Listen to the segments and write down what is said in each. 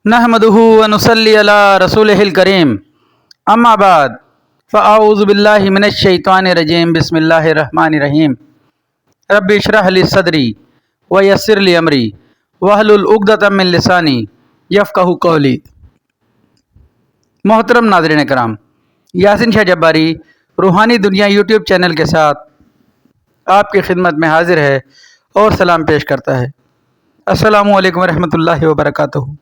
नहमदुहु व नुसल्ली अला रसूलिहिल करीम अम्मा बाद फ़अऊज़ु बिल्लाहि मिनश शैतानिर रजीम बिस्मिल्लाहिर रहमानिर रहीम रब्बि इश्रह ली सदरी व यस्सिर ली अमरी वहलुल उक़दतम मिन लिसानी यफ़क़हू क़ौली। मोहतरम नाज़रीन कराम, यासिन शाह जब्बारी रूहानी दुनिया यूट्यूब चैनल के साथ आपकी खिदमत में हाजिर है और सलाम पेश करता है। अस्सलामु अलैकुम रहमतुल्लाहि व बरकातुहू।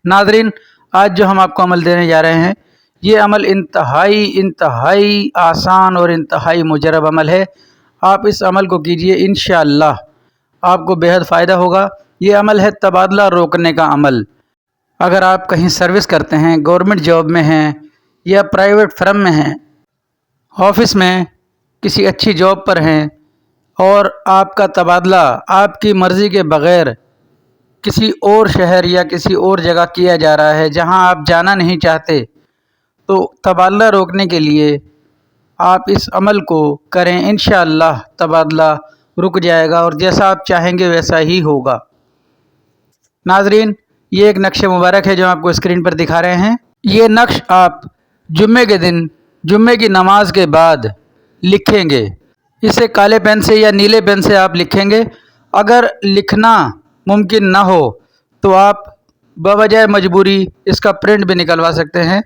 नाज़रीन, आज जो हम आपको अमल देने जा रहे हैं, ये अमल इंतहाई आसान और इंतहाई मुजरब अमल है। आप इस अमल को कीजिए, इंशाअल्लाह आपको बेहद फ़ायदा होगा। ये अमल है तबादला रोकने का अमल। अगर आप कहीं सर्विस करते हैं, गवर्नमेंट जॉब में हैं या प्राइवेट फर्म में हैं, ऑफिस में किसी अच्छी जॉब पर हैं और आपका तबादला आपकी मर्ज़ी के बग़ैर किसी और शहर या किसी और जगह किया जा रहा है जहां आप जाना नहीं चाहते, तो तबादला रोकने के लिए आप इस अमल को करें। इंशाअल्लाह तबादला रुक जाएगा और जैसा आप चाहेंगे वैसा ही होगा। नाज़रीन, ये एक नक्श मुबारक है जो आपको स्क्रीन पर दिखा रहे हैं। ये नक्श आप जुम्मे के दिन जुम्मे की नमाज के बाद लिखेंगे। इसे काले पेन से या नीले पेन से आप लिखेंगे। अगर लिखना मुमकिन ना हो तो आप बवजह मजबूरी इसका प्रिंट भी निकलवा सकते हैं,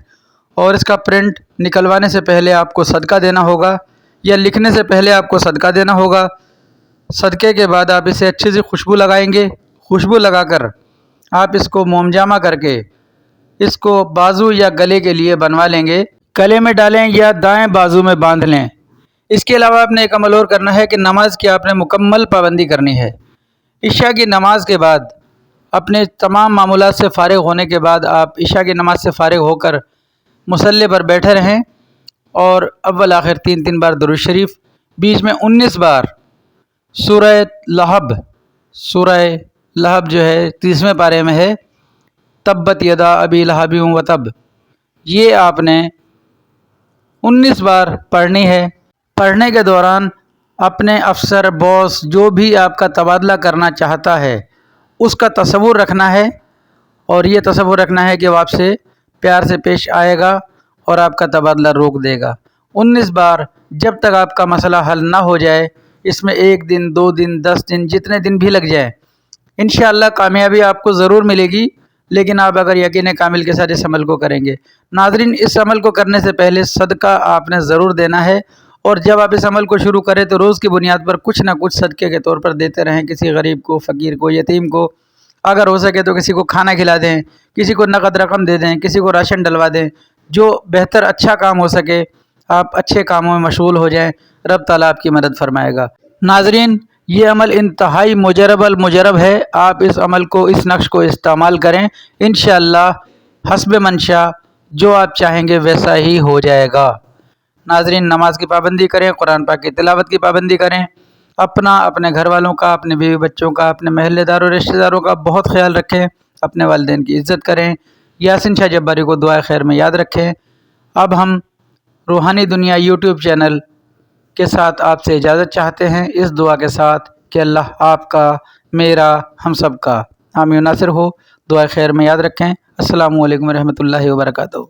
और इसका प्रिंट निकलवाने से पहले आपको सदका देना होगा या लिखने से पहले आपको सदका देना होगा। सदक़े के बाद आप इसे अच्छे से खुशबू लगाएंगे। खुशबू लगाकर आप इसको मोमजामा करके इसको बाजू या गले के लिए बनवा लेंगे। गले में डालें या दाएं बाजू में बांध लें। इसके अलावा आपने एक अमल और करना है कि नमाज की आपने मुकम्मल पाबंदी करनी है। इशा की नमाज के बाद अपने तमाम मामूलात से फ़ारिग होने के बाद आप इशा की नमाज से फ़ारिग होकर मुसल्ले पर बैठे रहें और अव्वल आखिर 3 बार दुरूद शरीफ, बीच में 19 बार सूरह लहब जो है 30वें पारे में है, तब्बत यदा अबी लहब व तब, ये आपने 19 बार पढ़नी है। पढ़ने के दौरान अपने अफसर, बॉस, जो भी आपका तबादला करना चाहता है उसका तसव्वुर रखना है, और ये तसव्वुर रखना है कि वो आपसे प्यार से पेश आएगा और आपका तबादला रोक देगा। 19 बार जब तक आपका मसला हल ना हो जाए, इसमें 1 दिन, 2 दिन, 10 दिन, जितने दिन भी लग जाए, इंशाअल्लाह कामयाबी आपको ज़रूर मिलेगी। लेकिन आप अगर यकीन कामिल के साथ इस अमल को करेंगे। नाज़रीन, इस अमल को करने से पहले सदका आपने ज़रूर देना है, और जब आप इस अमल को शुरू करें तो रोज़ की बुनियाद पर कुछ ना कुछ सदक़े के तौर पर देते रहें। किसी गरीब को, फ़कीर को, यतीम को, अगर हो सके तो किसी को खाना खिला दें, किसी को नक़द रकम दे दें, किसी को राशन डलवा दें। जो बेहतर अच्छा काम हो सके आप अच्छे कामों में मशगूल हो जाएं। रब ताला आपकी मदद फरमाएगा। नाज़रीन, ये अमल इंतहाई मुजरब है। आप इस अमल को, इस नक्श को इस्तेमाल करें, इंशाअल्लाह हस्ब मंशा जो आप चाहेंगे वैसा ही हो जाएगा। नाज़रीन, नमाज की पाबंदी करें, कुरान पाक की तिलावत की पाबंदी करें। अपना, अपने घर वालों का, अपने बीवी बच्चों का, अपने महल्लेदारों, रिश्तेदारों का बहुत ख्याल रखें। अपने वालिदैन की इज़्ज़त करें। यासिन शाह जब्बारी को दुआ खैर में याद रखें। अब हम रूहानी दुनिया यूट्यूब चैनल के साथ आपसे इजाज़त चाहते हैं, इस दुआ के साथ कि अल्लाह आपका, मेरा, हम सब का आमीन नासिर हो। दुआ खैर में याद रखें। अस्सलामु अलैकुम रहमतुल्लाहि व बरकातुहू।